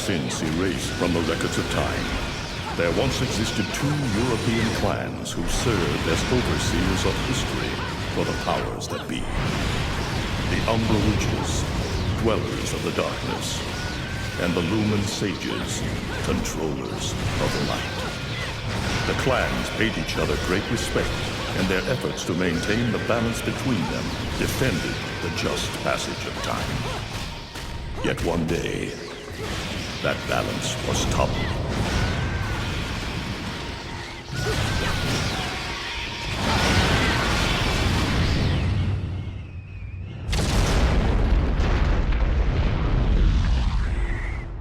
since erased from the records of time, there once existed two European clans who served as overseers of history for the powers that be. The Umbra Witches, dwellers of the darkness, and the Lumen Sages, controllers of the light. The clans paid each other great respect, and their efforts to maintain the balance between them defended the just passage of time. Yet one day, that balance was toppled.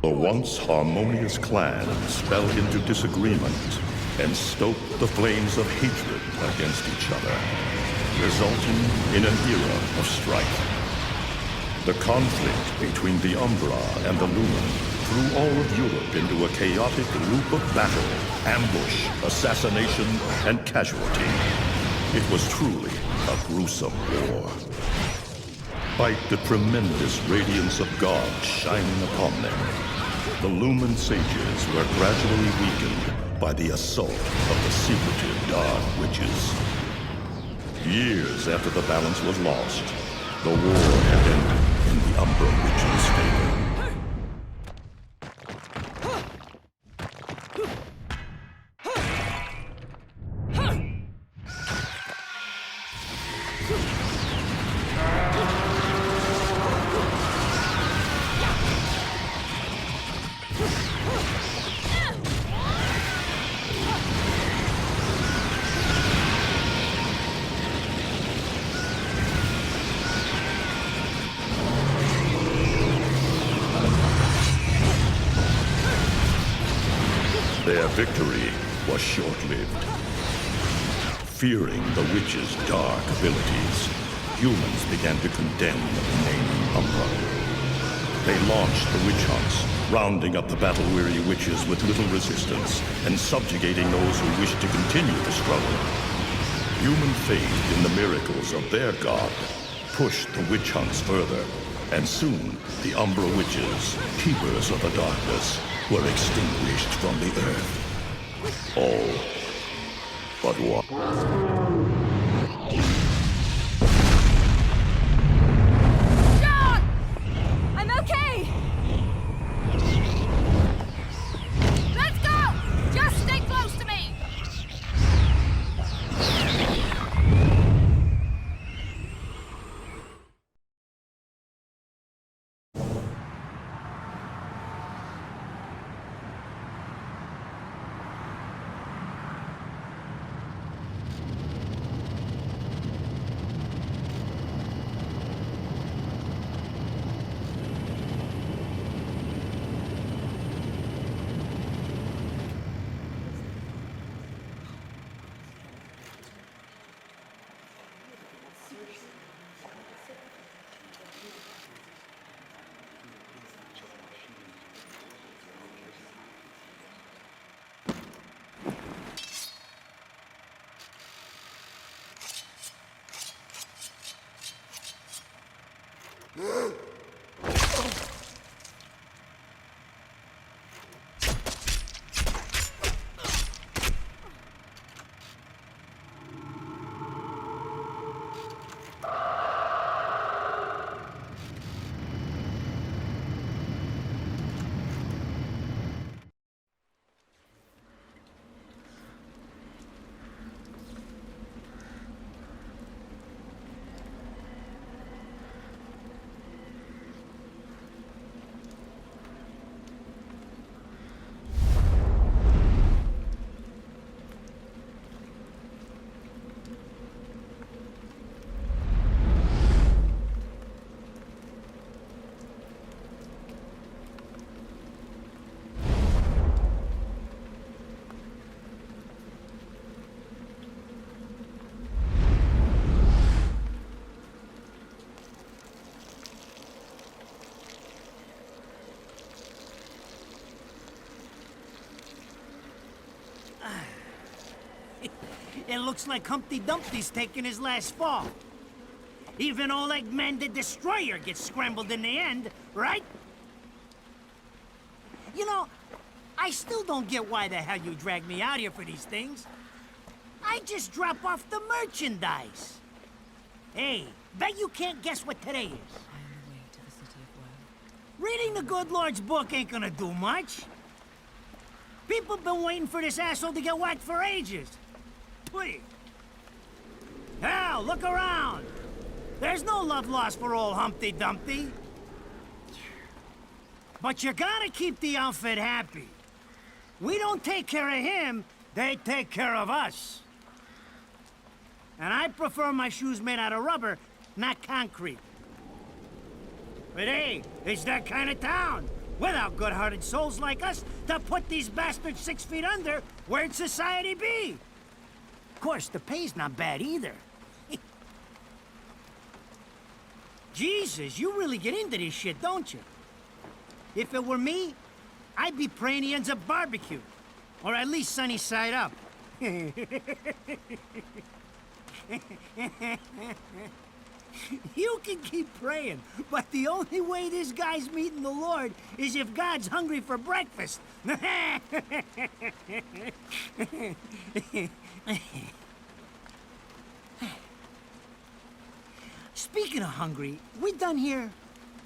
The once harmonious clans fell into disagreement and stoked the flames of hatred against each other, resulting in an era of strife. The conflict between the Umbra and the Lumen threw all of Europe into a chaotic loop of battle, ambush, assassination, and casualty. It was truly a gruesome war. Despite the tremendous radiance of God shining upon them, the Lumen Sages were gradually weakened by the assault of the secretive Dark Witches. Years after the balance was lost, the war had ended in the Umbra Witches' favor. Their victory was short-lived. Fearing the witches' dark abilities, humans began to condemn the remaining Umbra. They launched the witch hunts, rounding up the battle-weary witches with little resistance and subjugating those who wished to continue the struggle. Human faith in the miracles of their god pushed the witch hunts further, and soon the Umbra Witches, keepers of the darkness, were extinguished from the earth. All but one. John! I'm okay! Let's go! Just stay close to me! It looks like Humpty Dumpty's taking his last fall. Even old Eggman the Destroyer gets scrambled in the end, right? You know, I still don't get why the hell you dragged me out here for these things. I just drop off the merchandise. Hey, bet you can't guess what today is. I am the way to the city of woe. Reading the good Lord's book ain't gonna do much. People been waiting for this asshole to get whacked for ages. Please. Hell, look around. There's no love lost for old Humpty Dumpty. But you gotta keep the outfit happy. We don't take care of him, they take care of us. And I prefer my shoes made out of rubber, not concrete. But hey, it's that kind of town. Without good-hearted souls like us to put these bastards 6 feet under, where'd society be? Of course, the pay's not bad either. Jesus, you really get into this shit, don't you? If it were me, I'd be praying he ends up barbecued. Or at least sunny side up. You can keep praying, but the only way this guy's meeting the Lord is if God's hungry for breakfast. Speaking of hungry, we done here?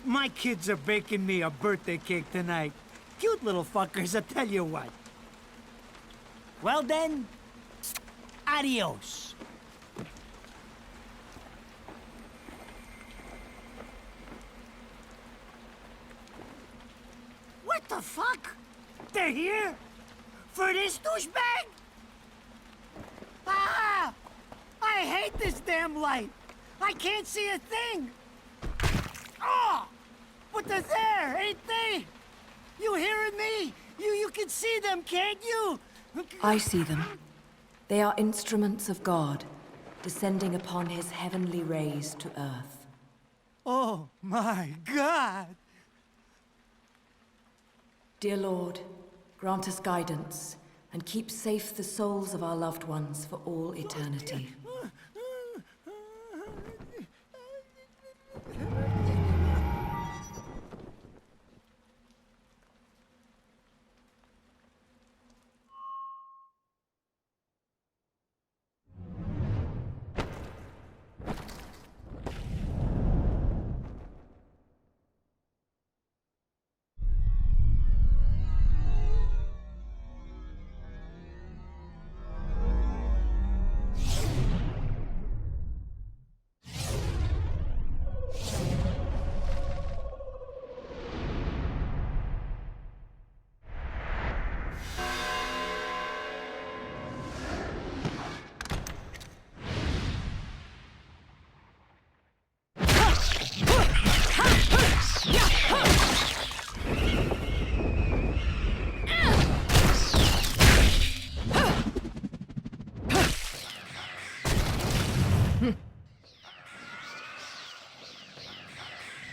My kids are baking me a birthday cake tonight. Cute little fuckers, I'll tell you what. Well then, adios. What the fuck? They're here? For this douchebag? Ah! I hate this damn light. I can't see a thing. Oh! But they're there, ain't they? You hearing me? You can see them, can't you? I see them. They are instruments of God, descending upon his heavenly rays to earth. Oh, my God. Dear Lord, grant us guidance and keep safe the souls of our loved ones for all eternity.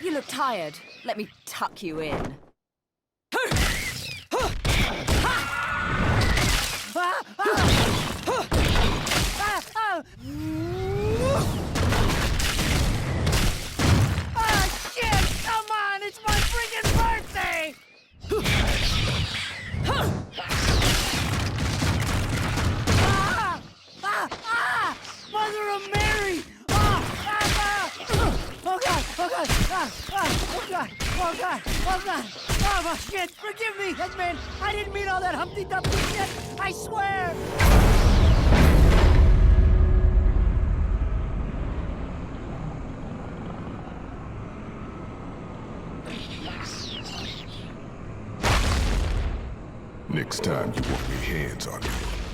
You look tired. Let me tuck you in. Shit! Come on! It's my freaking birthday! Mother of Mary! Oh God! Oh God! Oh God! Oh God! Oh God! Oh shit! Forgive me, Headman! I didn't mean all that Humpty Dumpty shit! I swear! Next time you want me hands on me,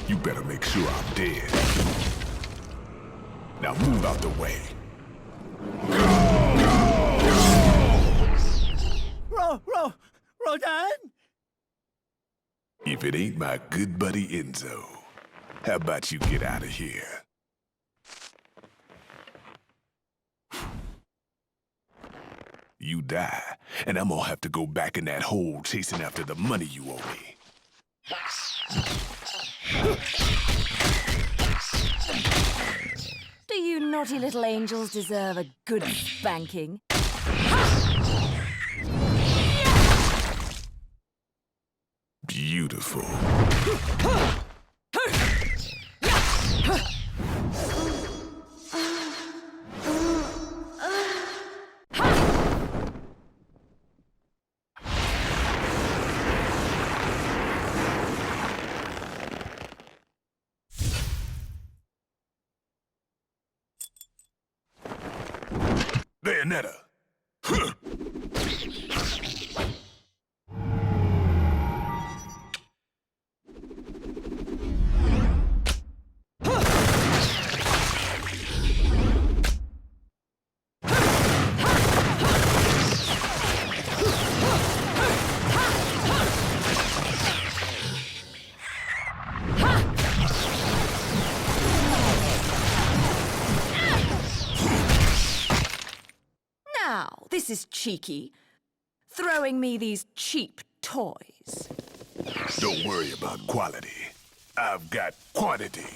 you better make sure I'm dead. Now move out the way. Rodan? If it ain't my good buddy Enzo, how about you get out of here? You die, and I'm gonna have to go back in that hole chasing after the money you owe me. Do you naughty little angels deserve a good spanking? Beautiful. Bayonetta! Now, this is cheeky. Throwing me these cheap toys. Don't worry about quality. I've got quantity.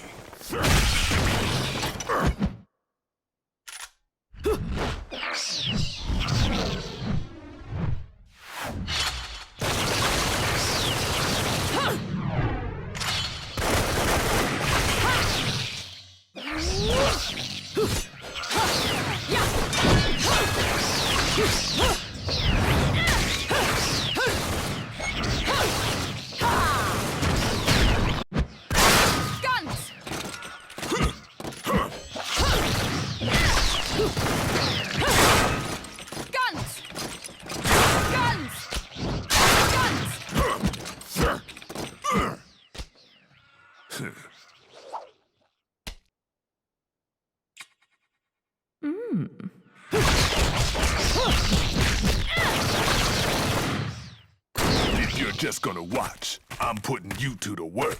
If you're just gonna watch, I'm putting you two to work.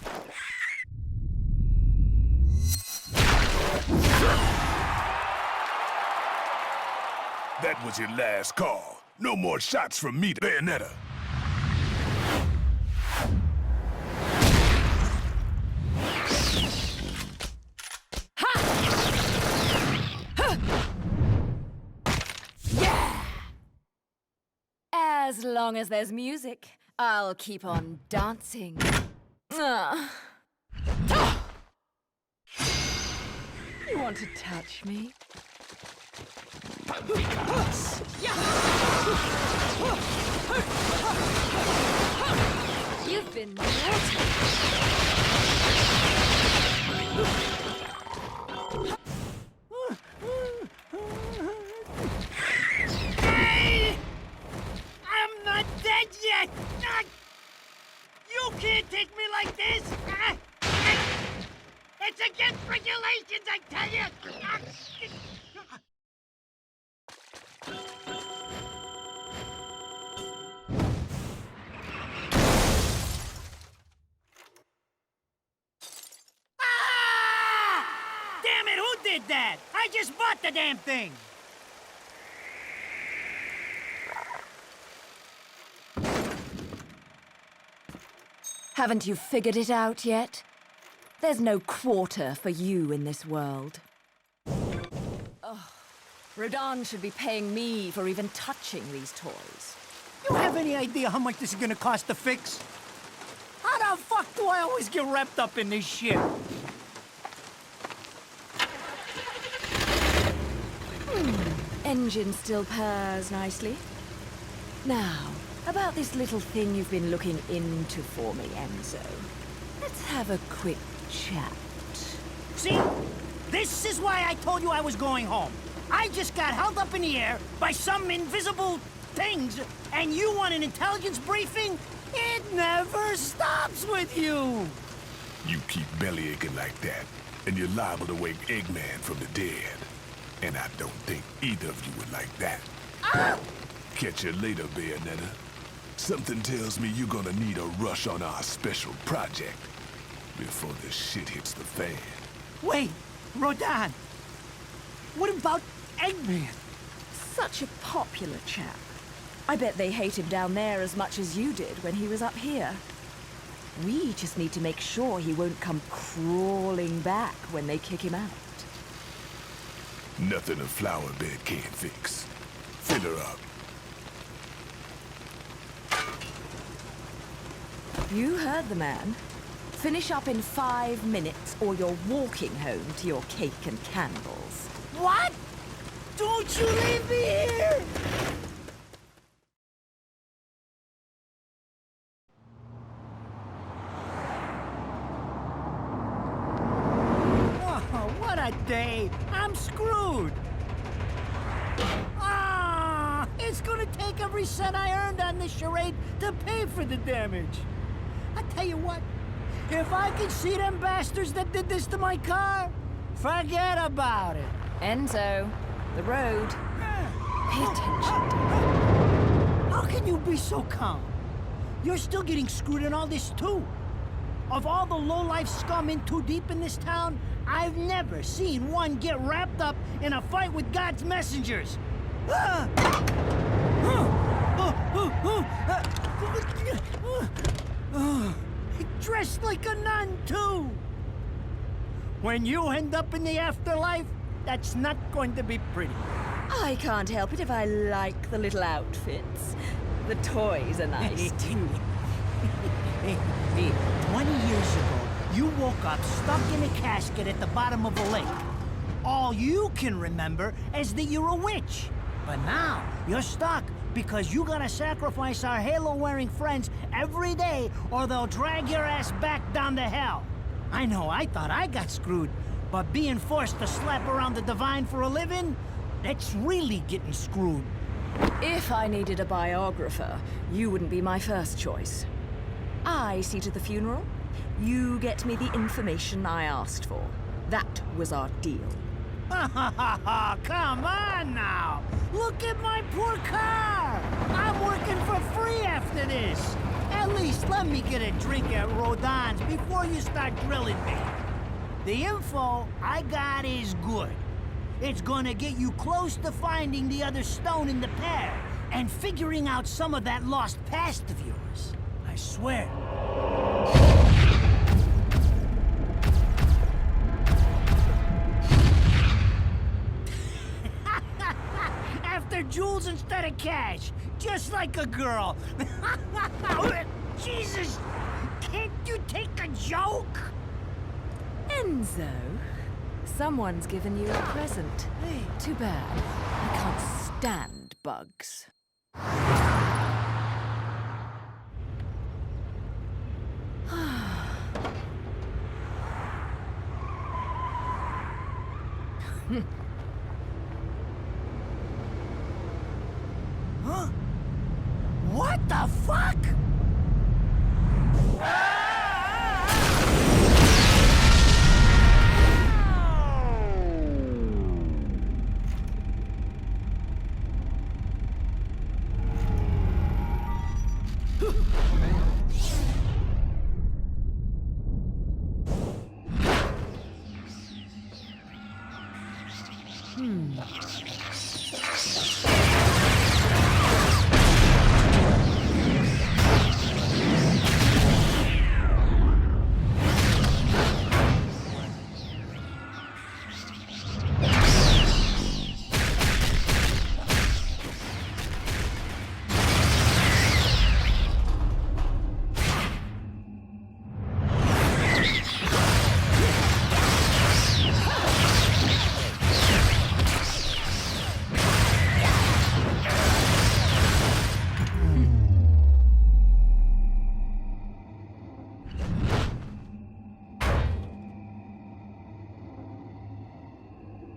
That was your last call. No more shots from me, Bayonetta. As long as there's music, I'll keep on dancing. You want to touch me? You've been naughty. I'm not dead yet! You can't take me like this! It's against regulations, I tell you! Damn it, who did that? I just bought the damn thing! Haven't you figured it out yet? There's no quarter for you in this world. Oh, Rodan should be paying me for even touching these toys. You have any idea how much this is gonna cost to fix? How the fuck do I always get wrapped up in this shit? Engine still purrs nicely. Now, about this little thing you've been looking into for me, Enzo. Let's have a quick chat. See? This is why I told you I was going home. I just got held up in the air by some invisible things, and you want an intelligence briefing? It never stops with you! You keep belly aching like that, and you're liable to wake Eggman from the dead. And I don't think either of you would like that. Ah! Catch you later, Bayonetta. Something tells me you're gonna need a rush on our special project before the shit hits the fan. Wait, Rodan. What about Eggman? Such a popular chap. I bet they hate him down there as much as you did when he was up here. We just need to make sure he won't come crawling back when they kick him out. Nothing a flower bed can't fix. Fill her up. You heard the man. Finish up in 5 minutes, or you're walking home to your cake and candles. What? Don't you leave me here! Oh, what a day! I'm screwed! Ah, it's gonna take every cent I earned on this charade to pay for the damage. I tell you what, if I could see them bastards that did this to my car, forget about it. Enzo, the road. Pay attention. How can you be so calm? You're still getting screwed in all this too. Of all the low-life scum in too deep in this town, I've never seen one get wrapped up in a fight with God's messengers. Dressed like a nun, too. When you end up in the afterlife, that's not going to be pretty. I can't help it if I like the little outfits. The toys are nice, too. Hey, 20 years ago, you woke up stuck in a casket at the bottom of a lake. All you can remember is that you're a witch. But now, you're stuck because you gotta sacrifice our halo-wearing friends every day or they'll drag your ass back down to hell. I know, I thought I got screwed, but being forced to slap around the divine for a living, that's really getting screwed. If I needed a biographer, you wouldn't be my first choice. I see to the funeral. You get me the information I asked for. That was our deal. Come on now! Look at my poor car! I'm working for free after this! At least let me get a drink at Rodon's before you start grilling me. The info I got is good. It's gonna get you close to finding the other stone in the pair and figuring out some of that lost past of yours. I swear. After jewels instead of cash, just like a girl. Jesus, can't you take a joke? Enzo, someone's given you a present. Too bad. I can't stand bugs. Huh? What the fuck?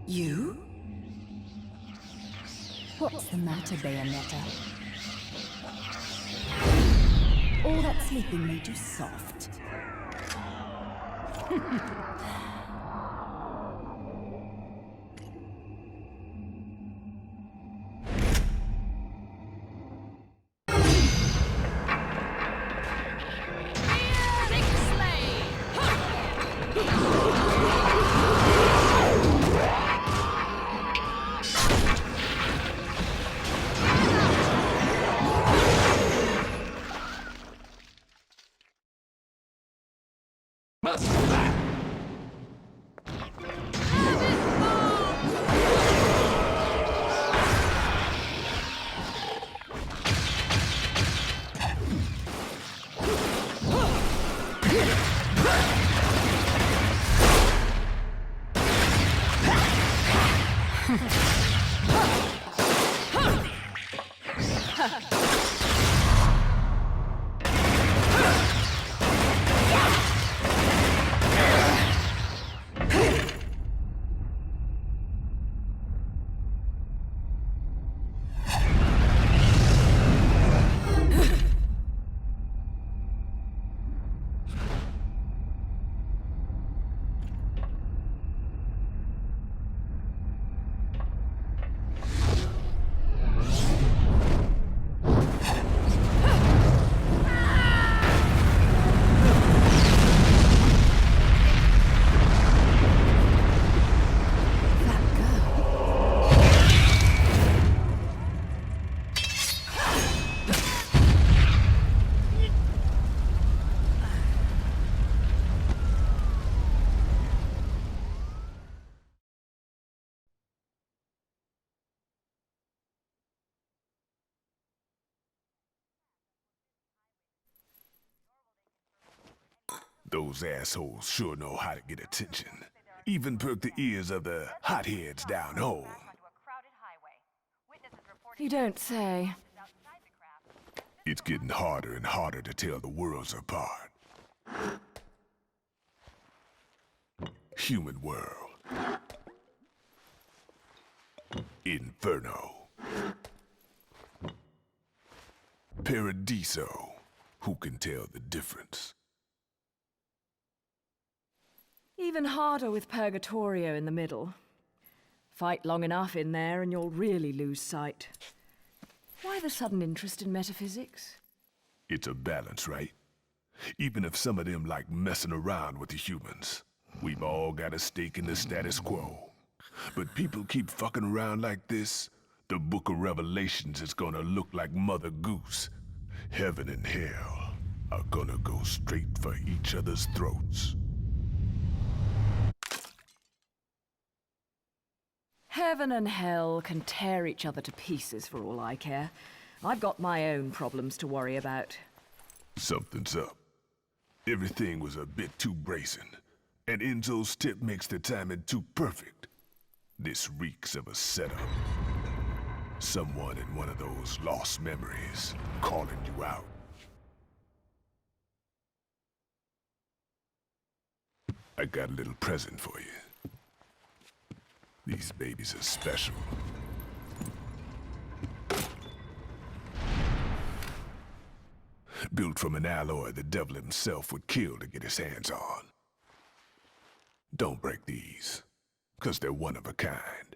You? What's the matter, Bayonetta? All that sleeping made you soft. Those assholes sure know how to get attention. Even perk the ears of the hotheads down home. You don't say. It's getting harder and harder to tell the worlds apart. Human world. Inferno. Paradiso. Who can tell the difference? Even harder with Purgatorio in the middle. Fight long enough in there and you'll really lose sight. Why the sudden interest in metaphysics? It's a balance, right? Even if some of them like messing around with the humans. We've all got a stake in the status quo. But people keep fucking around like this, the Book of Revelations is gonna look like Mother Goose. Heaven and hell are gonna go straight for each other's throats. Heaven and hell can tear each other to pieces for all I care. I've got my own problems to worry about. Something's up. Everything was a bit too bracing, and Enzo's tip makes the timing too perfect. This reeks of a setup. Someone in one of those lost memories calling you out. I got a little present for you. These babies are special. Built from an alloy the devil himself would kill to get his hands on. Don't break these, 'cause they're one of a kind.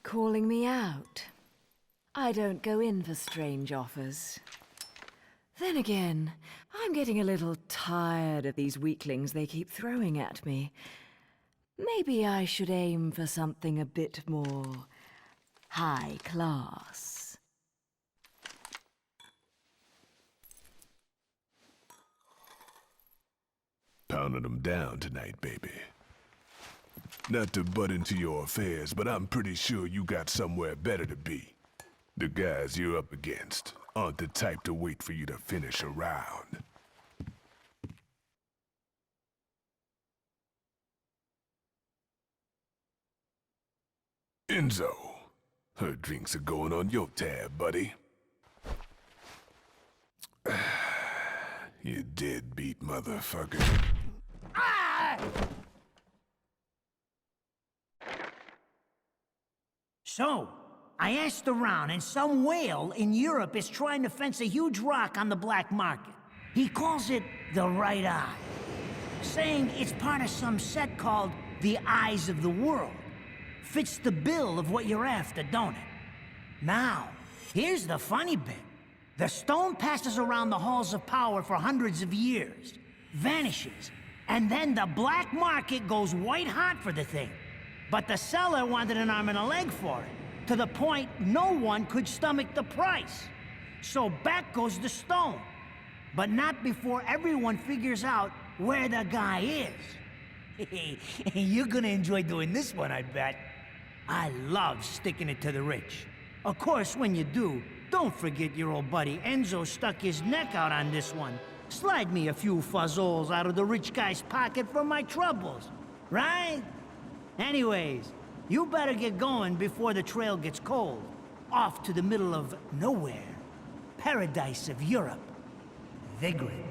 Calling me out. I don't go in for strange offers. Then again, I'm getting a little tired of these weaklings they keep throwing at me. Maybe I should aim for something a bit more high class. Pounding them down tonight, baby. Not to butt into your affairs, but I'm pretty sure you got somewhere better to be. The guys you're up against aren't the type to wait for you to finish a round. Enzo, her drinks are going on your tab, buddy. You deadbeat motherfucker. So, I asked around, and some whale in Europe is trying to fence a huge rock on the black market. He calls it the Right Eye, saying it's part of some set called the Eyes of the World. Fits the bill of what you're after, don't it? Now, here's the funny bit. The stone passes around the halls of power for hundreds of years. vanishes. And then the black market goes white hot for the thing. But the seller wanted an arm and a leg for it, to the point no one could stomach the price. So back goes the stone. But not before everyone figures out where the guy is. You're gonna enjoy doing this one, I bet. I love sticking it to the rich. Of course, when you do, don't forget your old buddy Enzo stuck his neck out on this one. Slide me a few fuzzoles out of the rich guy's pocket for my troubles, right? Anyways, you better get going before the trail gets cold. Off to the middle of nowhere. Paradise of Europe. Vigrid.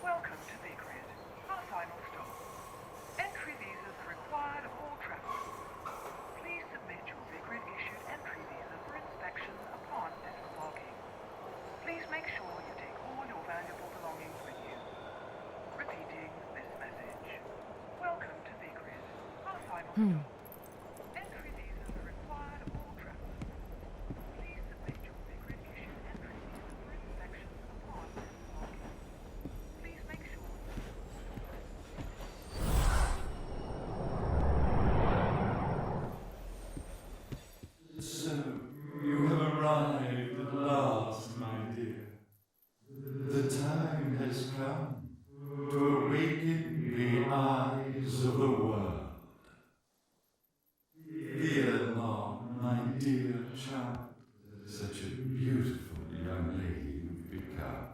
Welcome to Vigrid, our final stop. Entry visas are required of all travelers. Please submit your Vigrid-issued entry visa for inspection upon disembarking. Please make sure you take all your valuable belongings with you. Repeating this message. Welcome to Vigrid, our final stop. Entry visas are required of all travelers. Please submit your Vigrid-issued entry visa for inspection upon disembarking. Please make sure. So, you have arrived at last, my dear. The time has come to awaken the eyes of the world. Fear not, my dear child. Such a beautiful young lady you've become.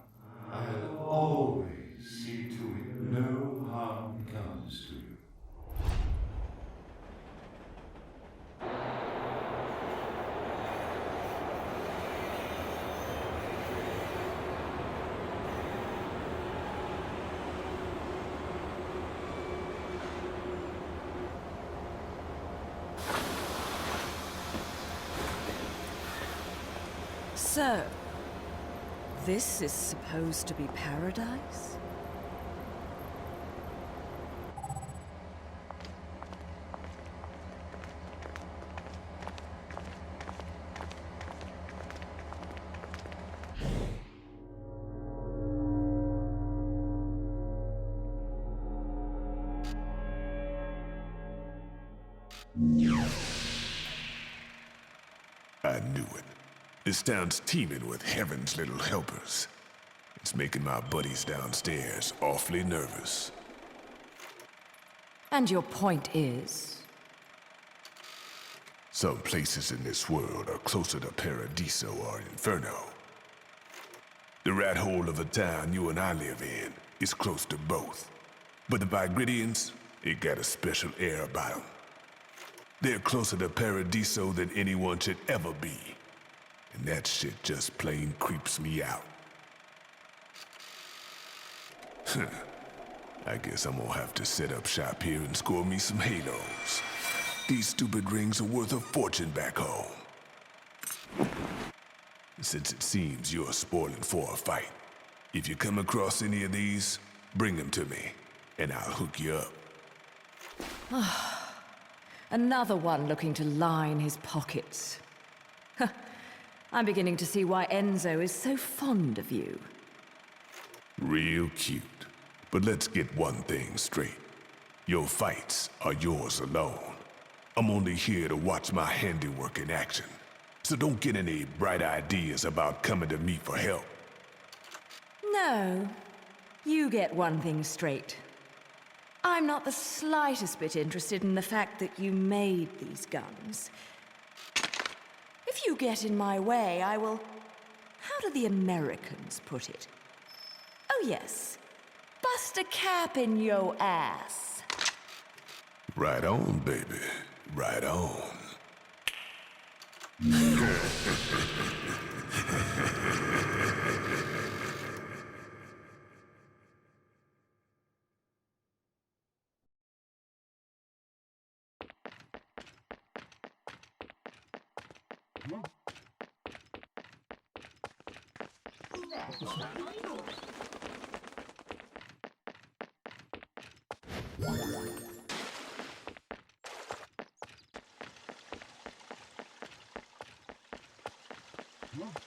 I'll always see to it no harm comes to you. So, this is supposed to be paradise? I knew it. This town's teeming with heaven's little helpers. It's making my buddies downstairs awfully nervous. And your point is? Some places in this world are closer to Paradiso or Inferno. The rat hole of a town you and I live in is close to both. But the Vigridians, it got a special air about them. They're closer to Paradiso than anyone should ever be. And that shit just plain creeps me out. I guess I'm gonna have to set up shop here and score me some halos. These stupid rings are worth a fortune back home. Since it seems you're spoiling for a fight, if you come across any of these, bring them to me, and I'll hook you up. Another one looking to line his pockets. I'm beginning to see why Enzo is so fond of you. Real cute. But let's get one thing straight. Your fights are yours alone. I'm only here to watch my handiwork in action. So don't get any bright ideas about coming to me for help. No, you get one thing straight. I'm not the slightest bit interested in the fact that you made these guns. If you get in my way, I will... How do the Americans put it? Oh yes, bust a cap in yo ass. Right on, baby. Right on. What?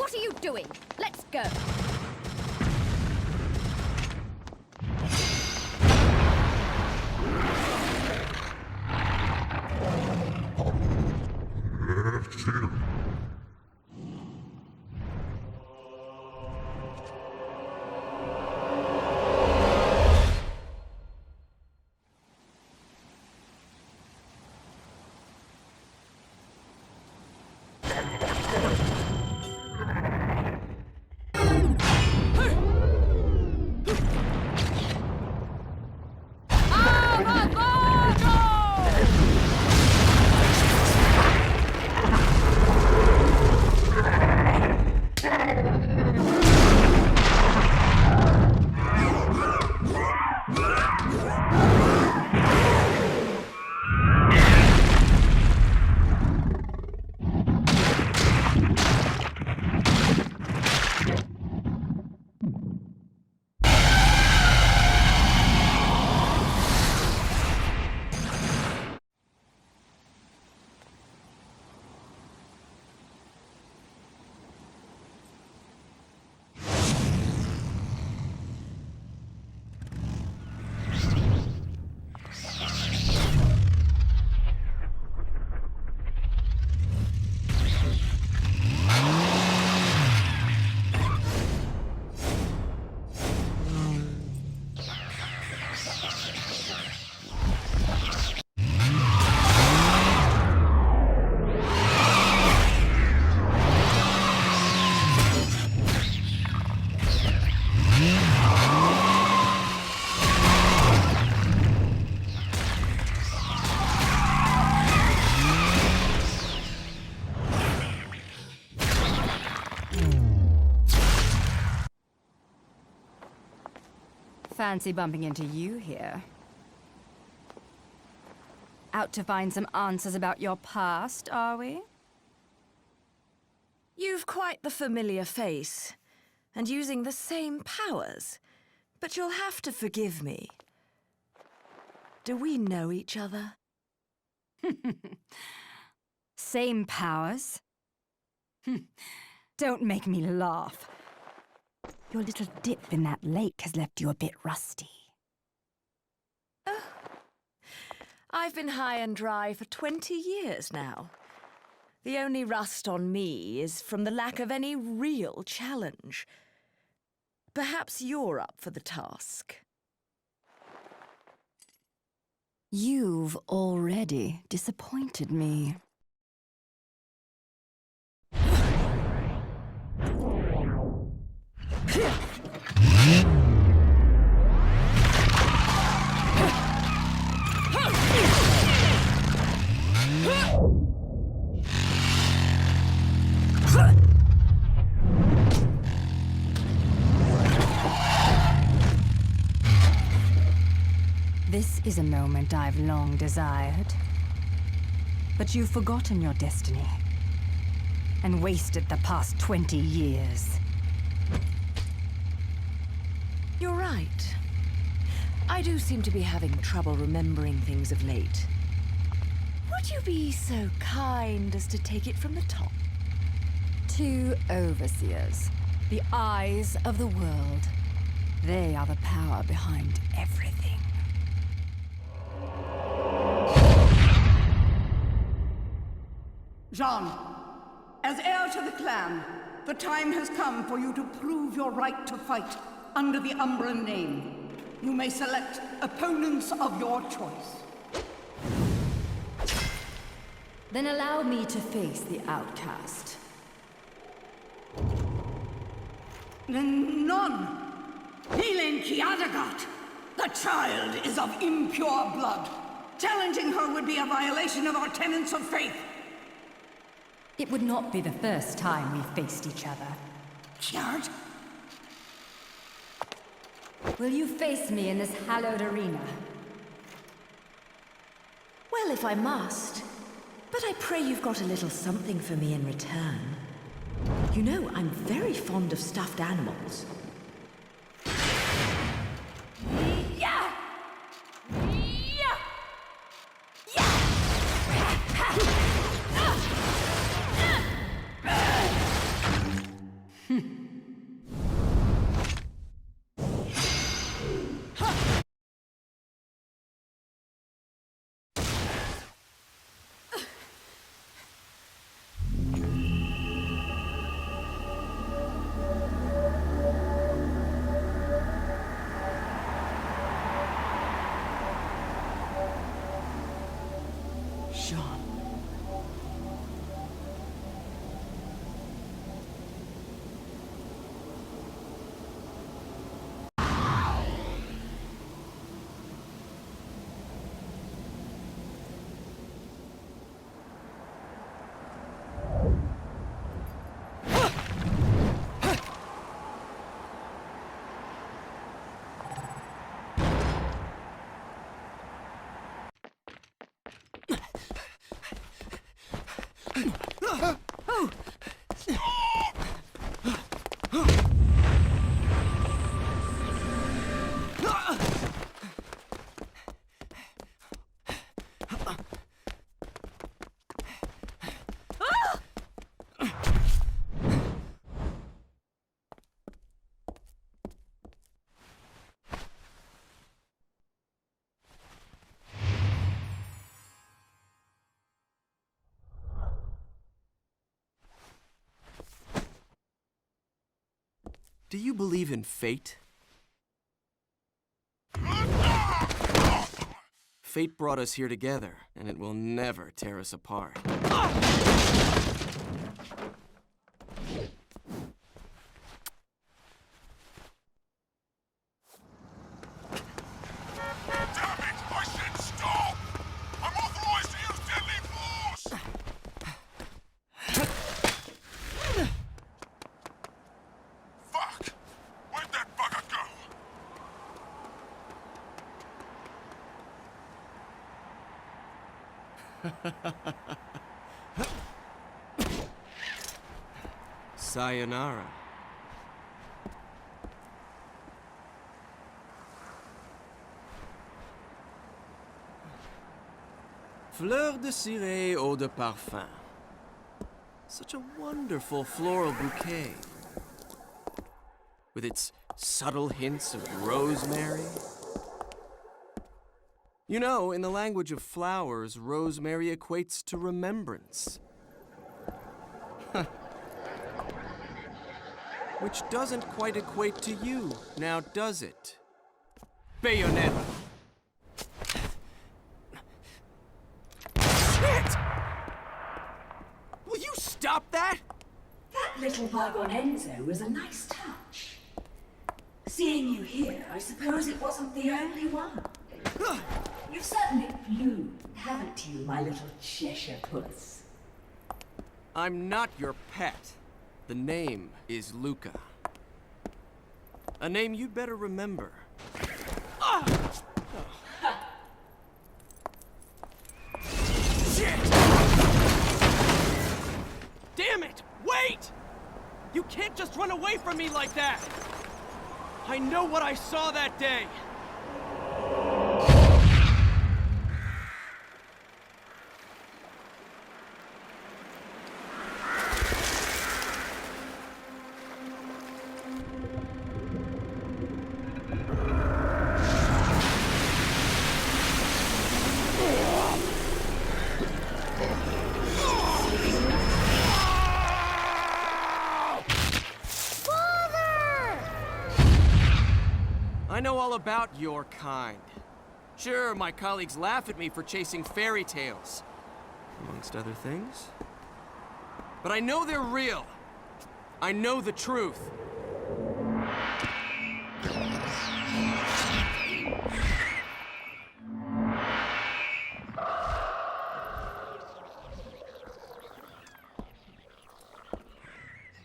What are you doing? Let's go. fancy bumping into you here. Out to find some answers about your past, are we? You've quite the familiar face, and using the same powers. But you'll have to forgive me. Do we know each other? Same powers? Don't make me laugh. Your little dip in that lake has left you a bit rusty. I've been high and dry for 20 years now. The only rust on me is from the lack of any real challenge. Perhaps you're up for the task. You've already disappointed me. This is a moment I've long desired. But you've forgotten your destiny and wasted the past 20 years. You're right. I do seem to be having trouble remembering things of late. Would you be so kind as to take it from the top? 2 overseers, the eyes of the world. They are the power behind everything. Jean, as heir to the clan, the time has come for you to prove your right to fight under the Umbran name. You may select opponents of your choice. Then allow me to face the outcast. None. Helen Kiadagat. The child is of impure blood. Challenging her would be a violation of our tenets of faith. It would not be the first time we faced each other. Kiard? Will you face me in this hallowed arena? Well, if I must. But I pray you've got a little something for me in return. You know, I'm very fond of stuffed animals. Yeah! Jean. Do you believe in fate? Fate brought us here together, and it will never tear us apart. Sayonara. Fleur de ciré eau de parfum. Such a wonderful floral bouquet. With its subtle hints of rosemary. You know, in the language of flowers, rosemary equates to remembrance. Which doesn't quite equate to you, now does it? Bayonetta. Shit! Will you stop that? That little Bayonetta was a nice touch. Seeing you here, I suppose it wasn't the only one. You've certainly bloomed, haven't you, my little Cheshire puss? I'm not your pet. The name is Luca. A name you'd better remember. Shit! Damn it! Wait! You can't just run away from me like that! I know what I saw that day! I know all about your kind. Sure, my colleagues laugh at me for chasing fairy tales, amongst other things. But I know they're real. I know the truth.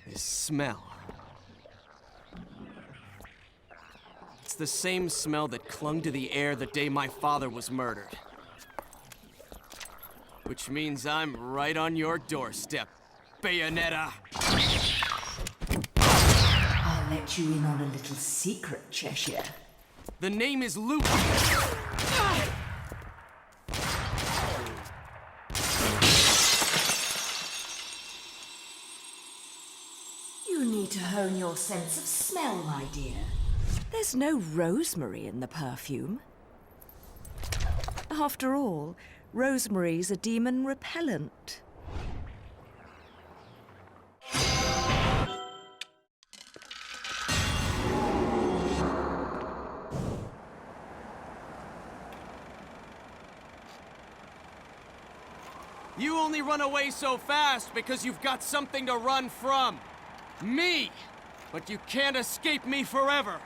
This smell. It's the same smell that clung to the air the day my father was murdered. Which means I'm right on your doorstep, Bayonetta. I'll let you in on a little secret, Cheshire. The name is Luke. You need to hone your sense of smell, my dear. There's no rosemary in the perfume. After all, rosemary's a demon repellent. You only run away so fast because you've got something to run from. Me! But you can't escape me forever.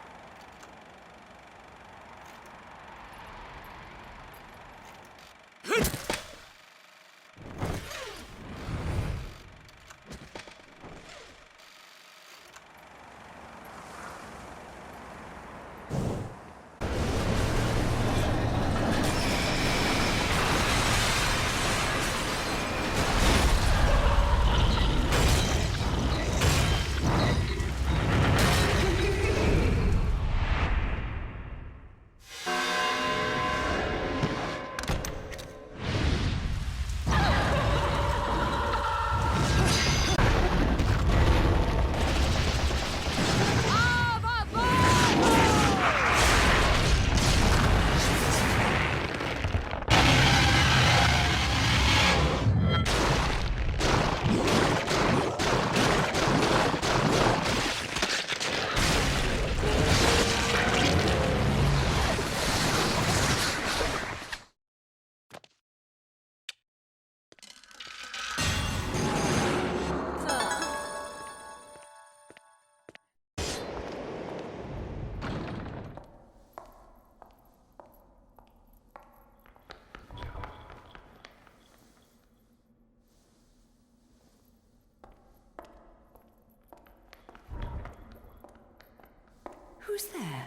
Who's there?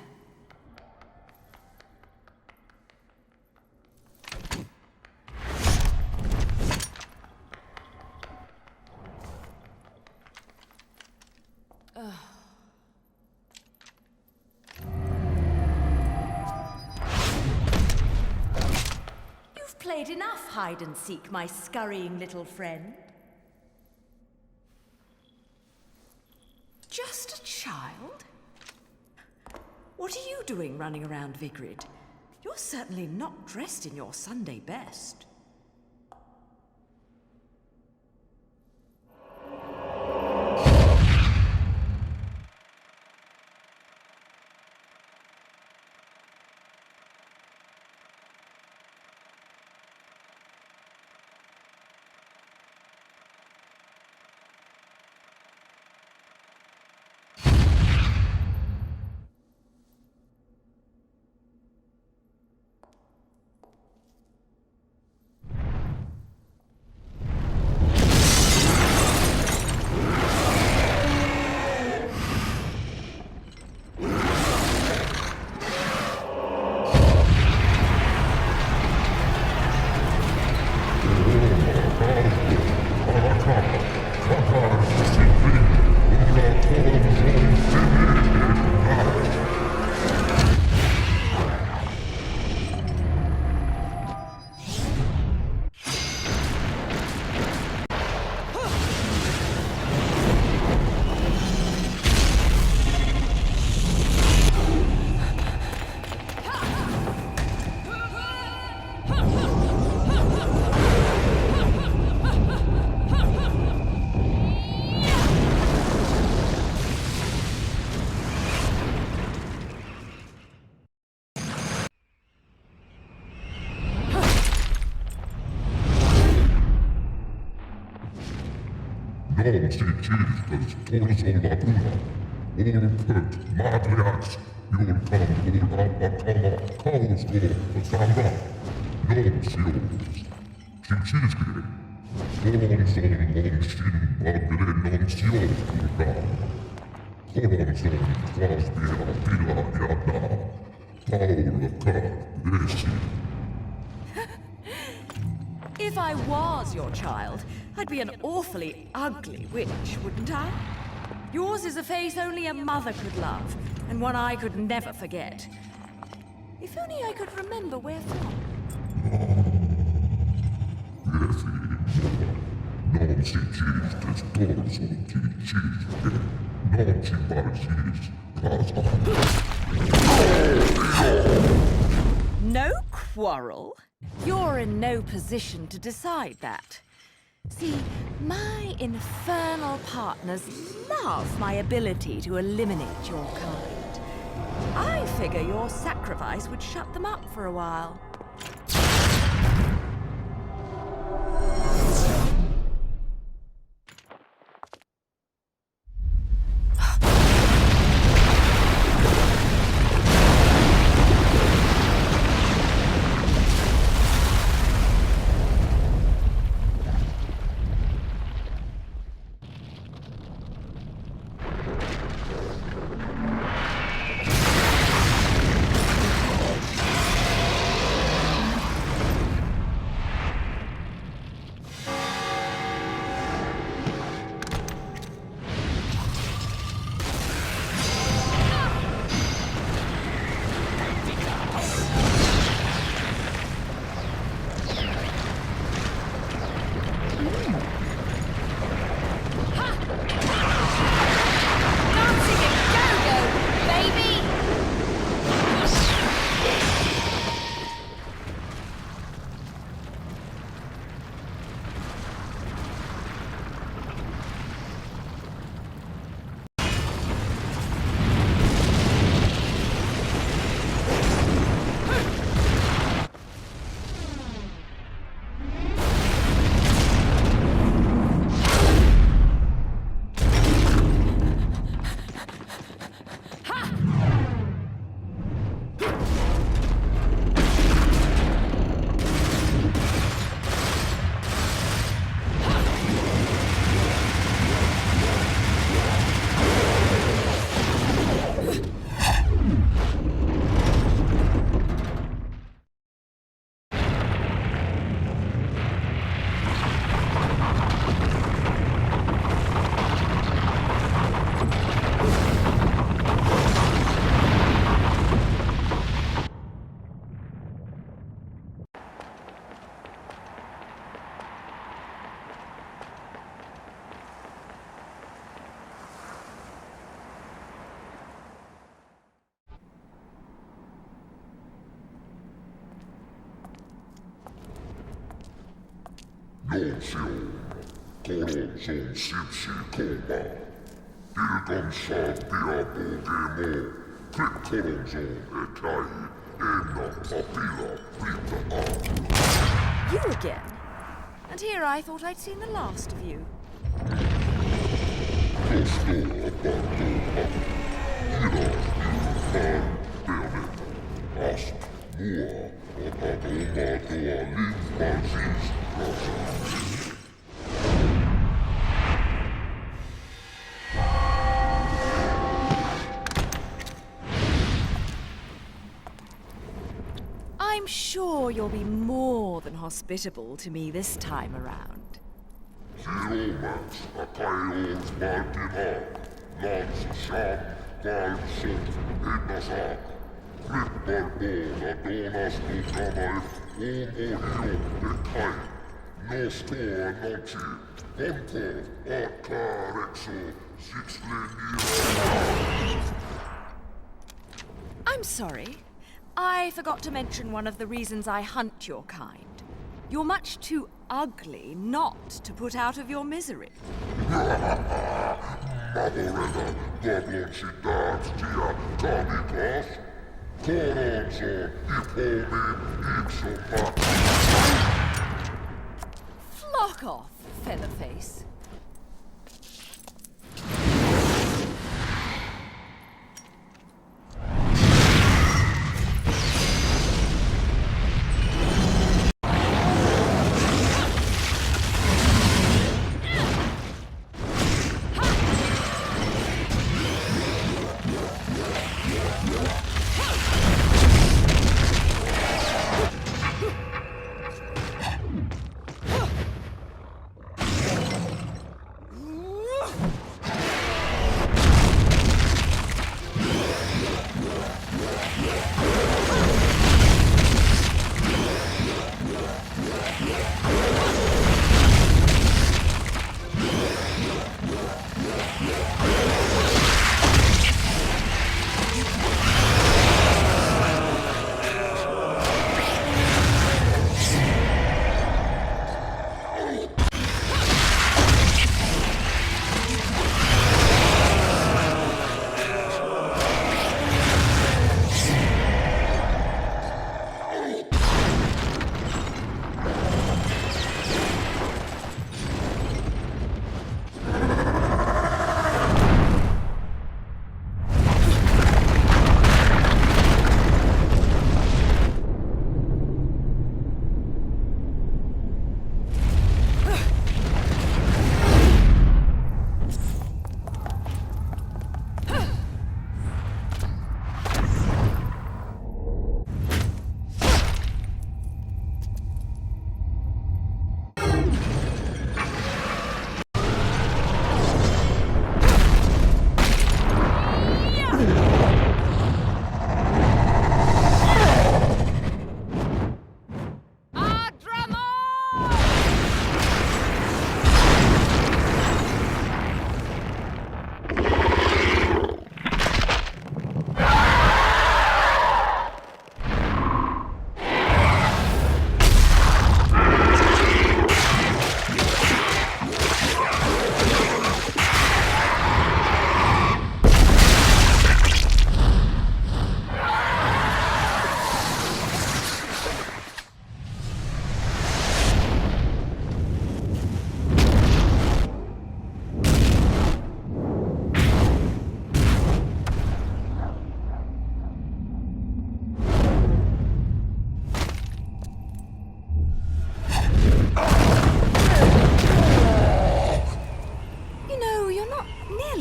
enough hide and seek, my scurrying little friend. Just a child? What are you doing running around Vigrid? You're certainly not dressed in your Sunday best. Någon kyrkans torsolla bruna, orpet, madliaks, julkan, ulapakala, kausko, samba, non sios. Simsiskiri, kolonson on sinbagle non sios kulkaan. Kolonson kvaspia tila jadna, Paula kar vesi. If I was your child, I'd be an awfully ugly witch, wouldn't I? Yours is a face only a mother could love, and one I could never forget. If only I could remember where from. Non si cistes torson ki ciste, non si parsis casa. No quarrel? You're in no position to decide that. See, my infernal partners love my ability to eliminate your kind. I figure your sacrifice would shut them up for a while. Illusion, Colon som Simsi Koma, Ilgon sa Diabo Gemo, Klipp Colon som Ekai, Emna Papila, Vita A. You again? And here I thought I'd seen the last of you. Kosto Abando Ira, Bayonetta, Ast, Mua, Otagoba Doa Lin Mansis, Rasa. I'm sure you'll be more than hospitable to me this time around. Zero Max, Akaios Martina, Lance Sham, Val Sot, Ednasak, Flip Barbona, Donas Lukanai, Omo Ekai, Nosto Anochi, Honko, Akarexo, Sixlengira. I'm sorry. I forgot to mention one of the reasons I hunt your kind. You're much too ugly not to put out of your misery. Maborena, Goblon Shidabs, Tia, Kanikas, Koronzo, Ipomi, Ipsopa. Flock off, Featherface.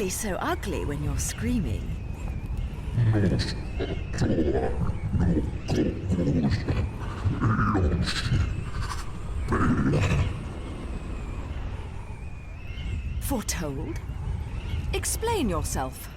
So ugly when you're screaming. Foretold? Explain yourself.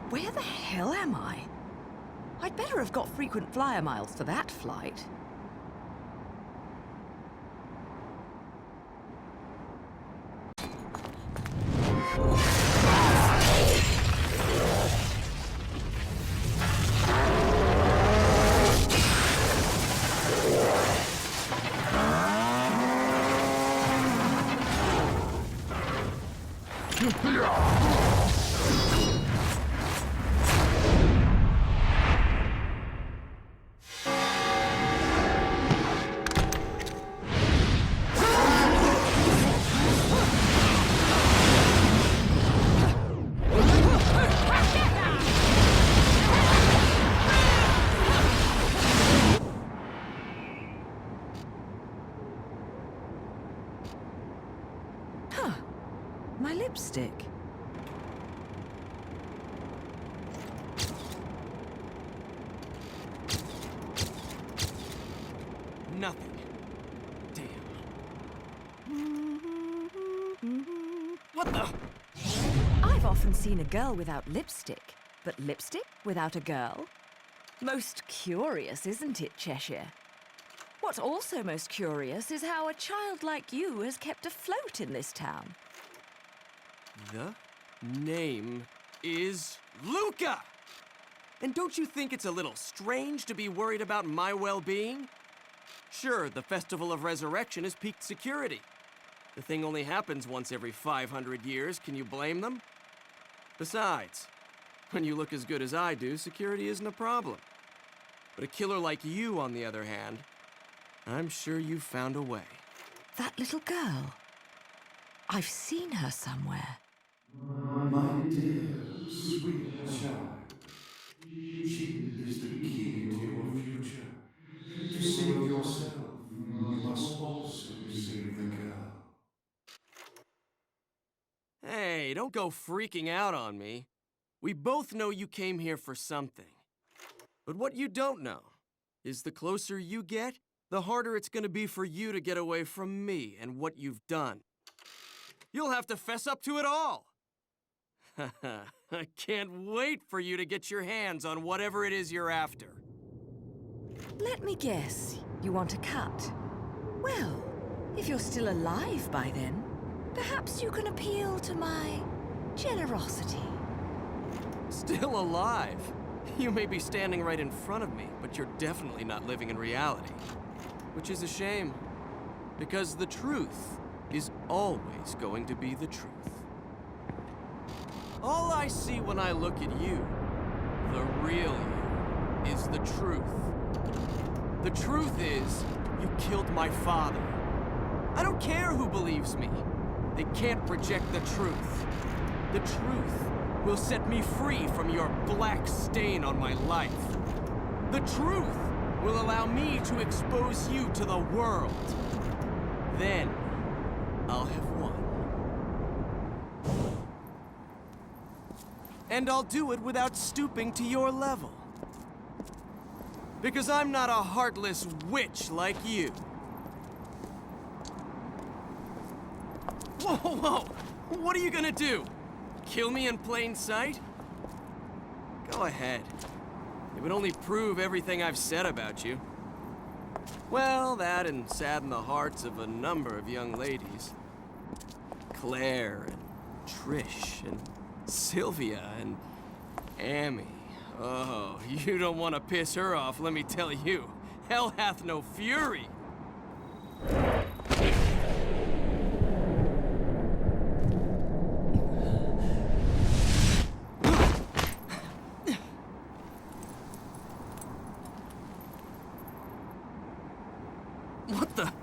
Where the hell am I? I'd better have got frequent flyer miles for that flight. My lipstick. Nothing. Damn. What the? I've often seen a girl without lipstick, but lipstick without a girl? Most curious, isn't it, Cheshire? What's also most curious is how a child like you has kept afloat in this town. The name is Luca! And don't you think it's a little strange to be worried about my well-being? Sure, the Festival of Resurrection is peaked security. The thing only happens once every 500 years. Can you blame them? Besides, when you look as good as I do, security isn't a problem. But a killer like you, on the other hand, I'm sure you've found a way. That little girl. I've seen her somewhere. My dear, sweet child, she is the key to your future. To save yourself, you must also save the girl. Hey, don't go freaking out on me. We both know you came here for something. But what you don't know is the closer you get, the harder it's gonna be for you to get away from me and what you've done. You'll have to fess up to it all. I can't wait for you to get your hands on whatever it is you're after. Let me guess, you want a cut? Well, if you're still alive by then, perhaps you can appeal to my generosity. Still alive? You may be standing right in front of me, but you're definitely not living in reality. Which is a shame, because the truth is always going to be the truth. All I see when I look at you, the real you, is the truth. The truth is, you killed my father. I don't care who believes me. They can't reject the truth. The truth will set me free from your black stain on my life. The truth will allow me to expose you to the world. Then, I'll have won. And I'll do it without stooping to your level. Because I'm not a heartless witch like you. Whoa, whoa! What are you gonna do? Kill me in plain sight? Go ahead. It would only prove everything I've said about you. Well, that and sadden the hearts of a number of young ladies. Claire and Trish and Sylvia and Amy. Oh, you don't want to piss her off, let me tell you. Hell hath no fury. What the?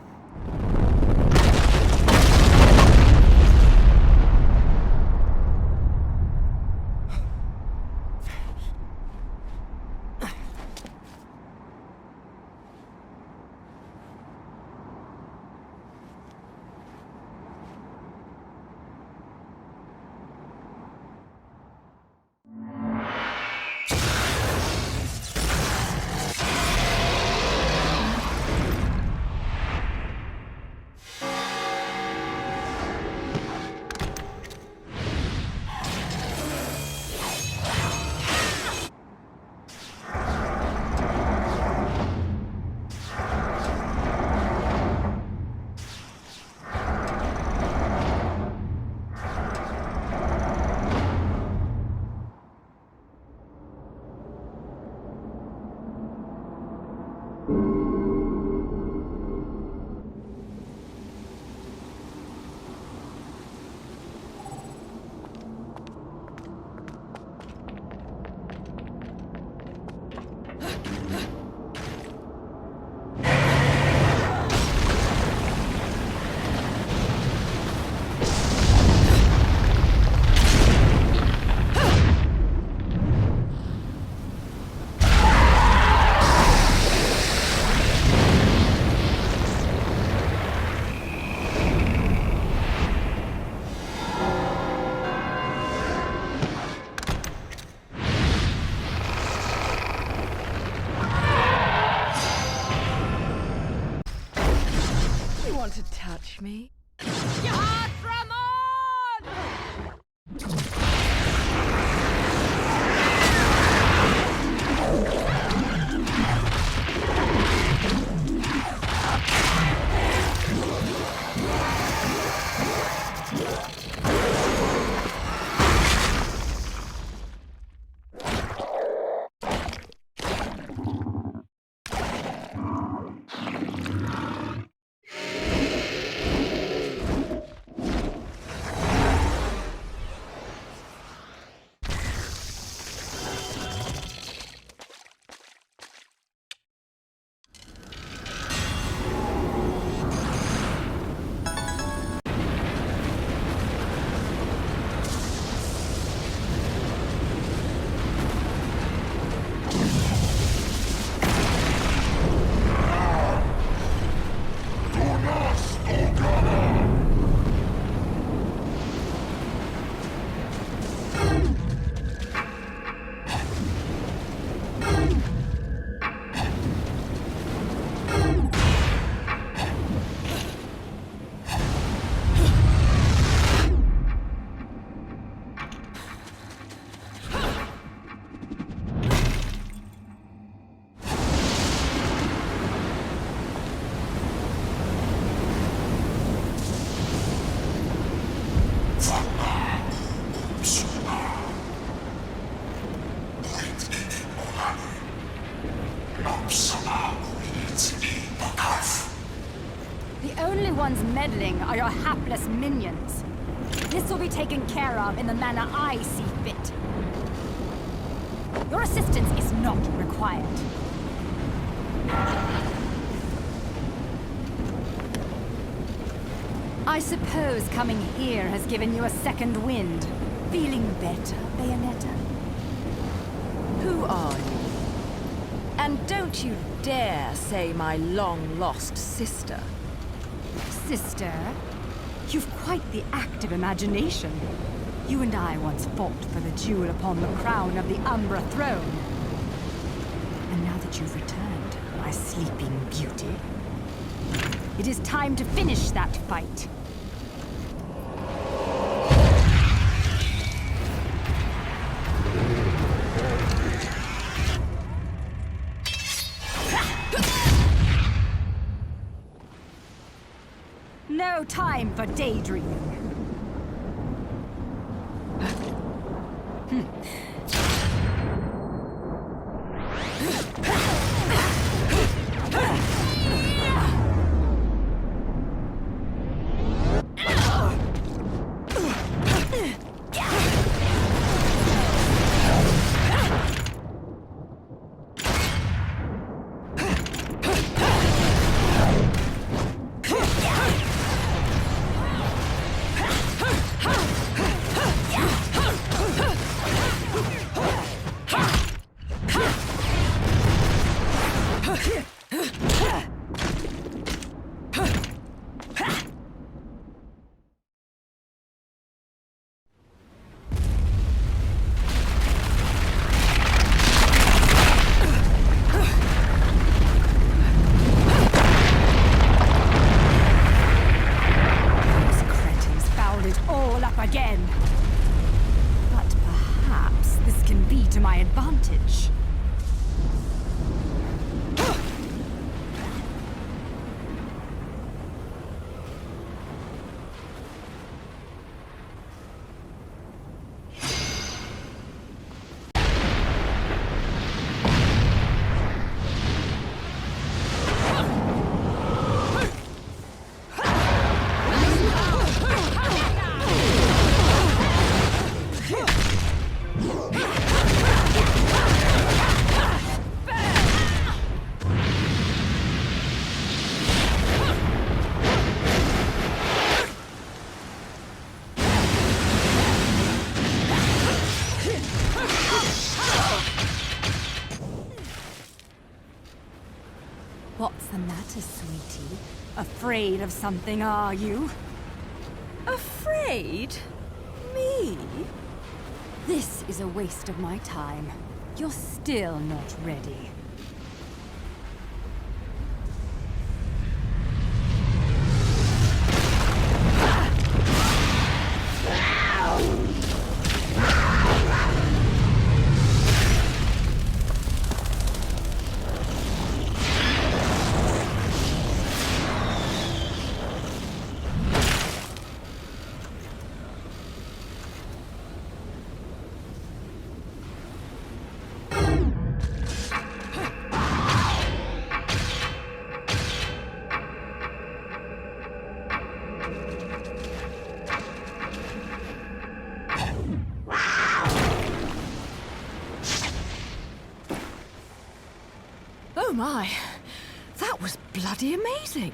To touch me? The only ones meddling are your hapless minions. This will be taken care of in the manner I see fit. Your assistance is not required. I suppose coming here has given you a second wind. Feeling better, Bayonetta? Who are you? And don't you dare say my long-lost sister. Sister? You've quite the active imagination. You and I once fought for the jewel upon the crown of the Umbra throne. And now that you've returned, my sleeping beauty, it is time to finish that fight. No time for daydreaming. Again. But perhaps this can be to my advantage. What's the matter, sweetie? Afraid of something, are you? Afraid? Me? This is a waste of my time. You're still not ready. Oh my, that was bloody amazing.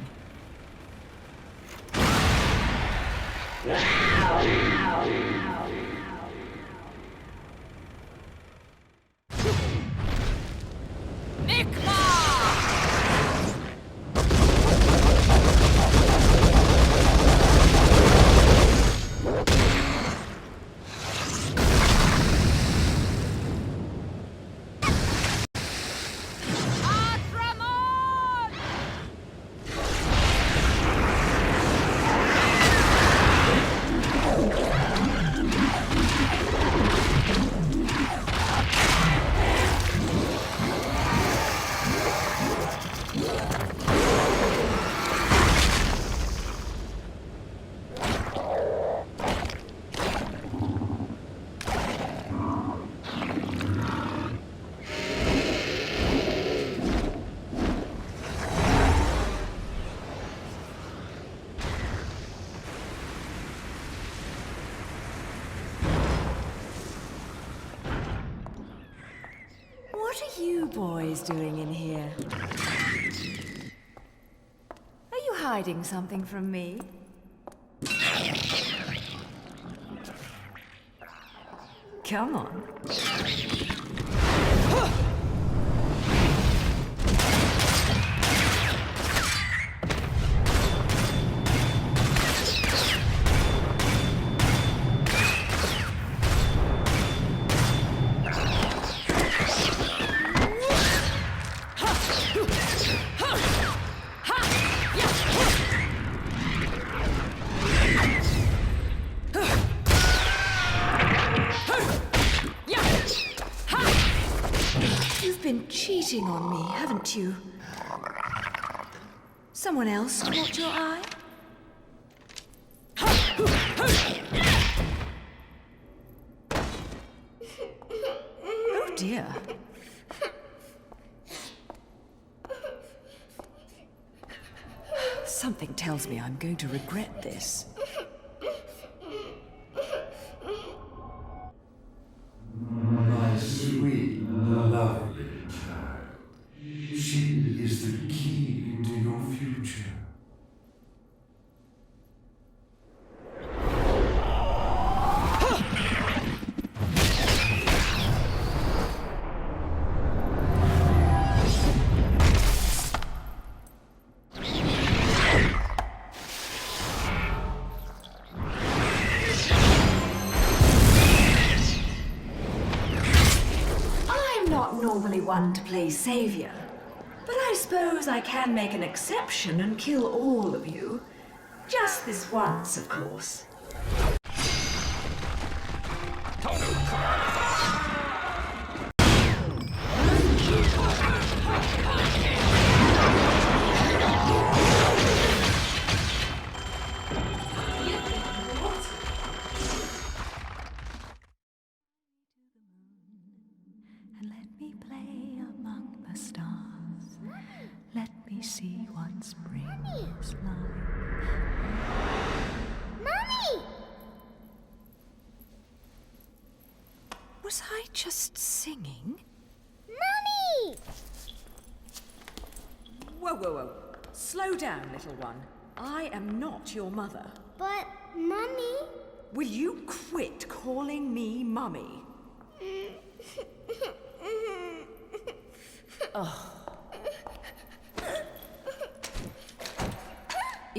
What are you boys doing in here? Are you hiding something from me? Come on. You've been cheating on me, haven't you? Someone else caught your eye? Oh dear. Something tells me I'm going to regret this. My sweet, lovely child. She is the key to your future. Normally one to play savior, but I suppose I can make an exception and kill all of you. Just this once, of course. And let me play among the stars. Let me see what spring is like. Mommy! Was I just singing? Mommy! Whoa, whoa, whoa. Slow down, little one. I am not your mother. But, Mummy... Will you quit calling me Mummy? Oh.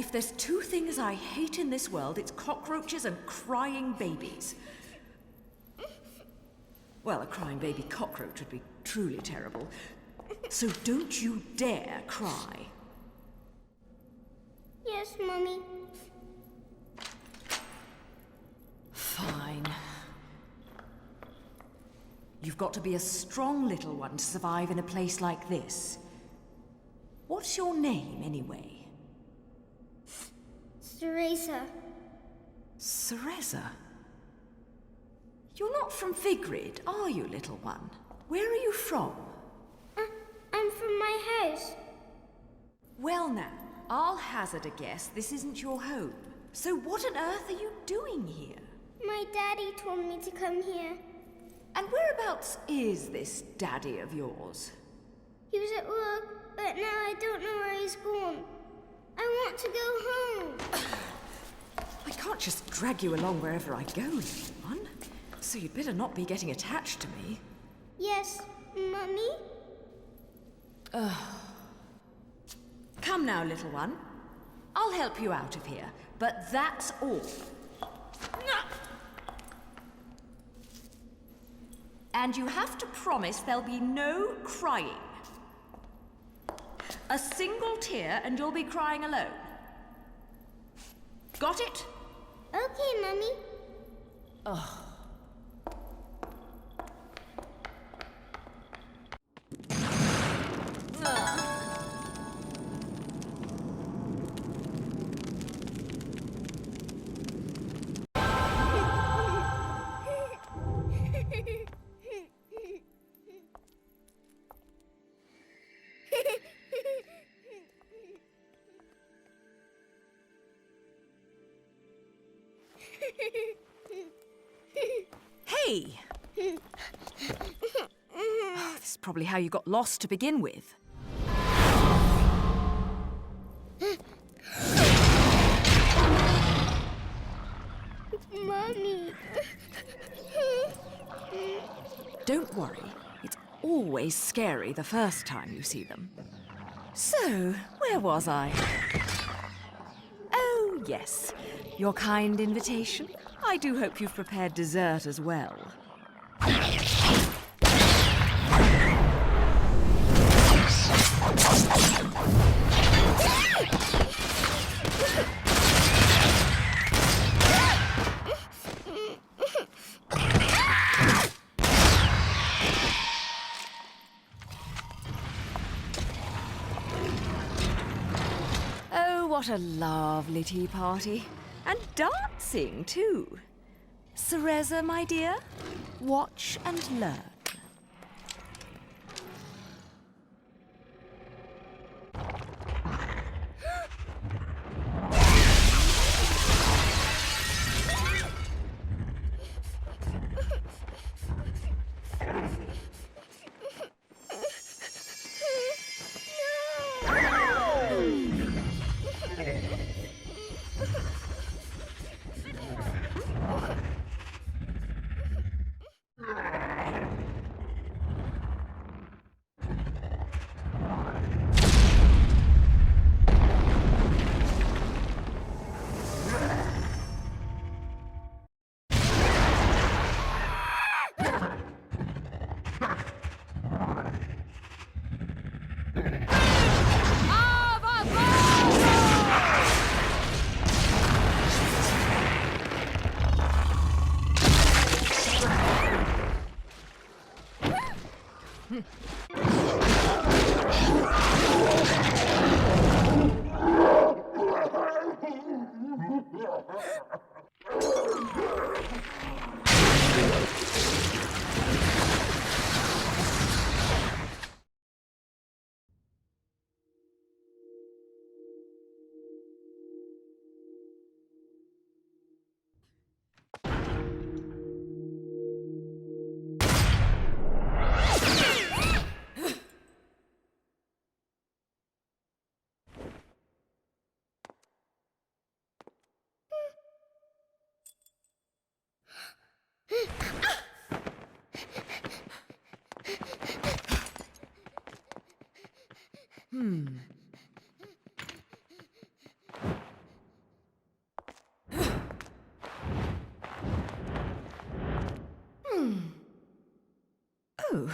If there's two things I hate in this world, it's cockroaches and crying babies. Well, a crying baby cockroach would be truly terrible. So don't you dare cry. Yes, Mummy. Fine. You've got to be a strong little one to survive in a place like this. What's your name, anyway? Teresa. Cereza? You're not from Vigrid, are you, little one? Where are you from? I'm from my house. Well now, I'll hazard a guess this isn't your home. So what on earth are you doing here? My daddy told me to come here. And whereabouts is this daddy of yours? He was at work, but now I don't know where he's gone. I want to go home. I can't just drag you along wherever I go, little one. So you'd better not be getting attached to me. Yes, Mummy? Come now, little one. I'll help you out of here, but that's all. And you have to promise there'll be no crying. A single tear and you'll be crying alone. Got it? Okay, Mummy. Hey! This is probably how you got lost to begin with. Mummy. Don't worry. It's always scary the first time you see them. So, where was I? Oh, yes. Your kind invitation. I do hope you've prepared dessert as well. Oh, what a lovely tea party. And dancing, too. Cereza, my dear, watch and learn. Oh.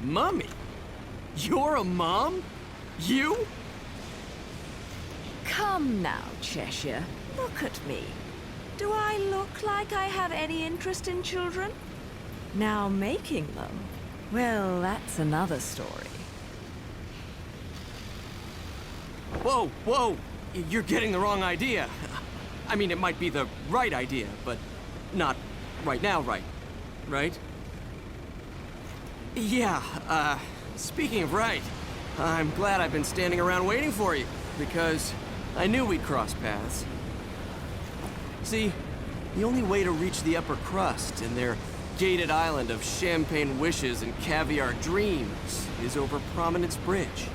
Mummy? You're a mom? You? Come now, Cheshire. Look at me. Do I look like I have any interest in children? Now making them, well, that's another story. Whoa, whoa! You're getting the wrong idea. I mean, it might be the right idea, but not right now right? Yeah, speaking of right, I'm glad I've been standing around waiting for you, because I knew we'd cross paths. See, the only way to reach the upper crust in their gated island of champagne wishes and caviar dreams is over Prominence Bridge.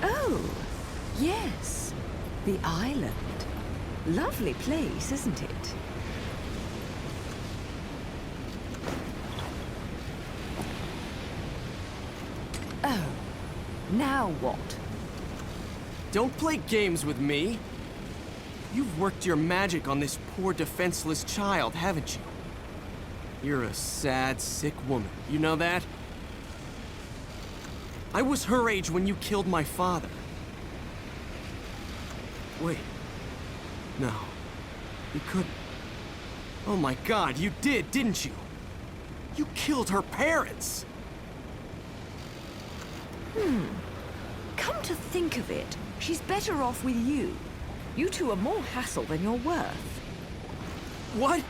Oh, yes. The island. Lovely place, isn't it? Oh, now what? Don't play games with me. You've worked your magic on this poor defenseless child, haven't you? You're a sad, sick woman. You know that? I was her age when you killed my father. Wait. No. You couldn't. Oh my God, you did, didn't you? You killed her parents! Come to think of it, she's better off with you. You two are more hassle than you're worth. What?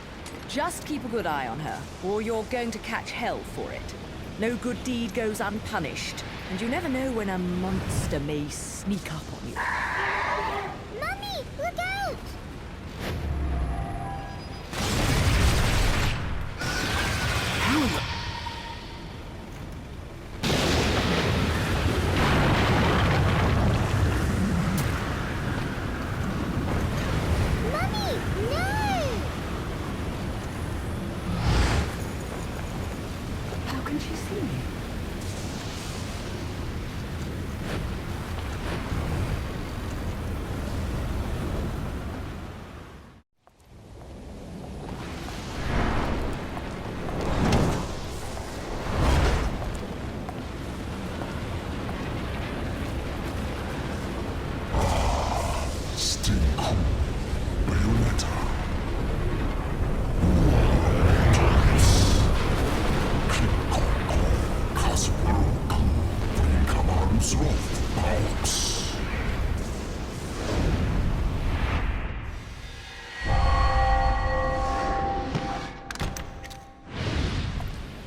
Just keep a good eye on her, or you're going to catch hell for it. No good deed goes unpunished, and you never know when a monster may sneak up on you. Mummy, look out! How in the... Mummy, no! How can she see me? Still cool, Bayonetta.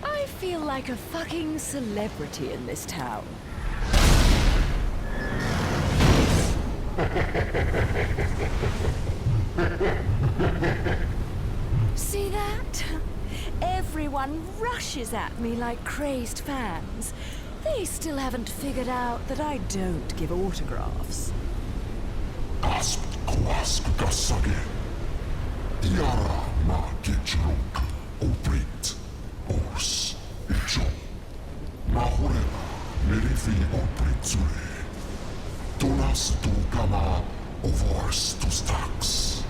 I feel like a fucking celebrity in this town. See that? Everyone rushes at me like crazed fans. They still haven't figured out that I don't give autographs. Asp Koask Gasage. Iara ma Gitchrook, Obrit, Ors, Icho. Mahorena, Merifi Obritsure. Donas Dugama, Ovors Tustax.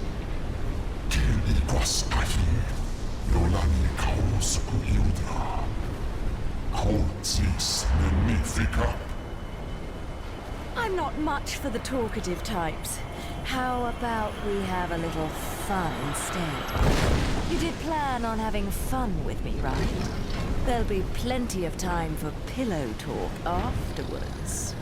Kel Ikwas Kahi, Yolani Kaos Kuyudra. Coltsis Magnifica. I'm not much for the talkative types. How about we have a little fun instead. You did plan on having fun with me, right? There'll be plenty of time for pillow talk afterwards.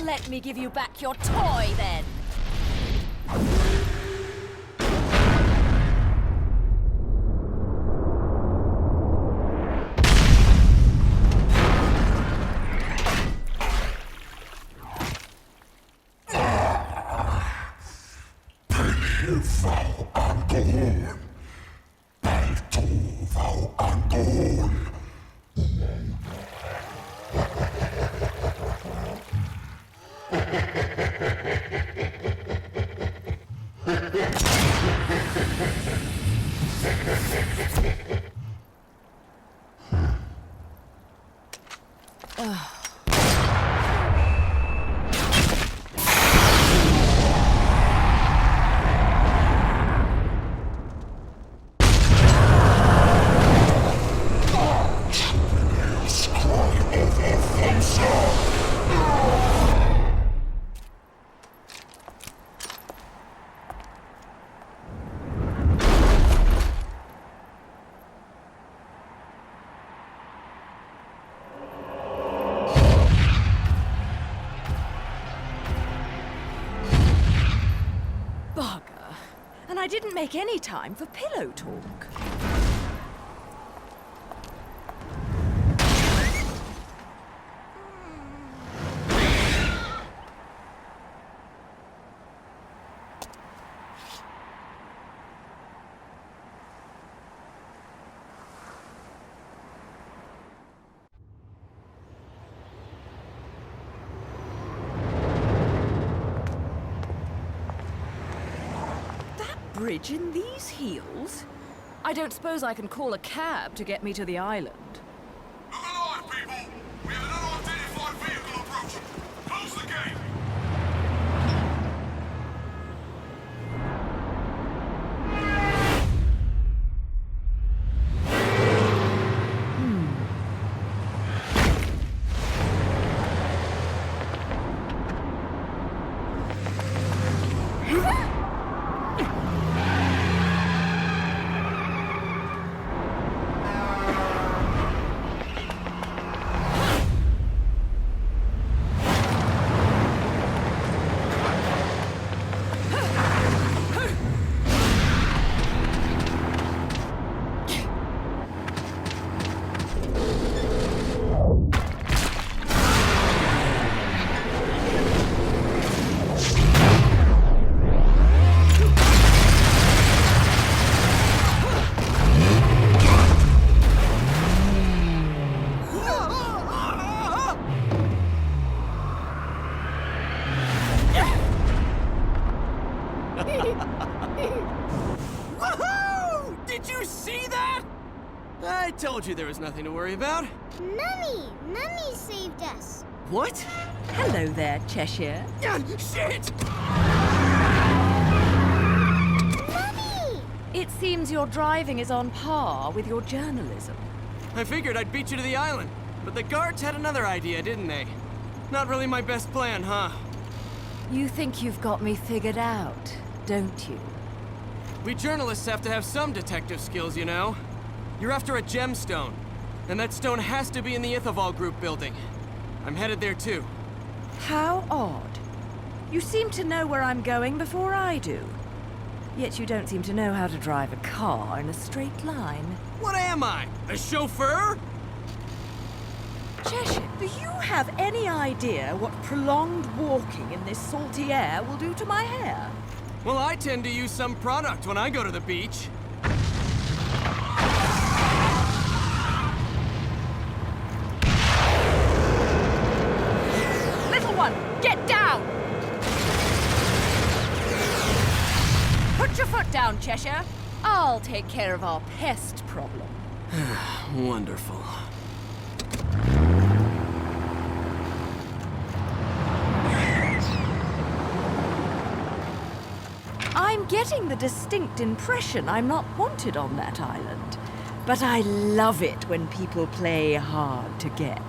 Let me give you back your toy, then. I didn't make any time for pillow talk. Bridge in these heels? I don't suppose I can call a cab to get me to the island. Look alive, people! We have an unidentified vehicle approaching. Close the gate! you see that? I told you there was nothing to worry about. Mummy! Mummy saved us. What? Hello there, Cheshire. Shit! Mummy! It seems your driving is on par with your journalism. I figured I'd beat you to the island, but the guards had another idea, didn't they? Not really my best plan, huh? You think you've got me figured out, don't you? We journalists have to have some detective skills, you know. You're after a gemstone, and that stone has to be in the Ithoval Group building. I'm headed there too. How odd. You seem to know where I'm going before I do. Yet you don't seem to know how to drive a car in a straight line. What am I? A chauffeur? Cheshire, do you have any idea what prolonged walking in this salty air will do to my hair? Well, I tend to use some product when I go to the beach. Little one, get down! Put your foot down, Cheshire. I'll take care of our pest problem. Wonderful. I'm getting the distinct impression I'm not wanted on that island. But I love it when people play hard to get.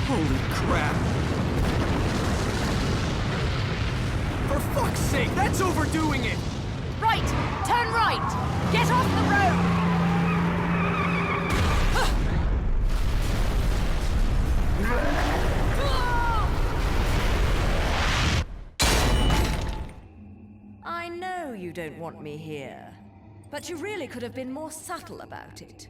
Holy crap! For fuck's sake, that's overdoing it! Right! Turn right! Get off the road! I know you don't want me here, but you really could have been more subtle about it.